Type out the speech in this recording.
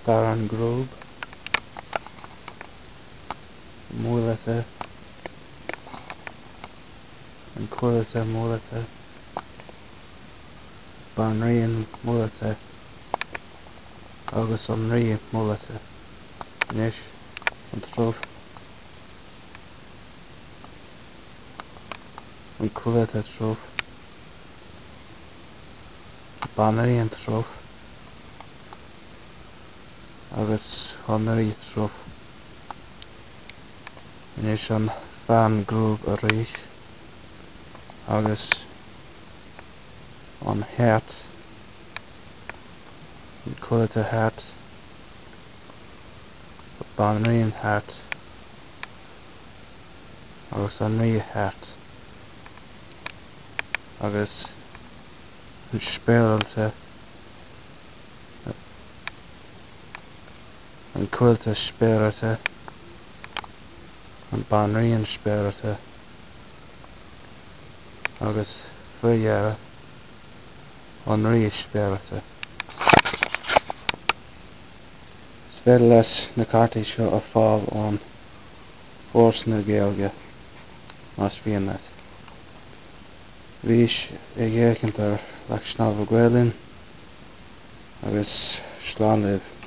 Baron Grub, Mulata, and Quillata Mulata, Banrian Mulata, agus an rí Mulata, Nish, and Truf, and Quillata Truf, Banrian Truf, agus an rí Truf, Nish an Baron Grub a ríis, agus an hat, and Quillata hat, Banrian hat, agus an rí hat, agus an Spéirealte, an Quillata Spéirealte, an Banrian Spéirealte, agus Fuiara an rí Spéirealte. Spéir leis na cartaí seo a fáil ón fós na Gaeilge más bhíon leat. Rís ag éiceantar leach snámh a Gaelin agus slán libh.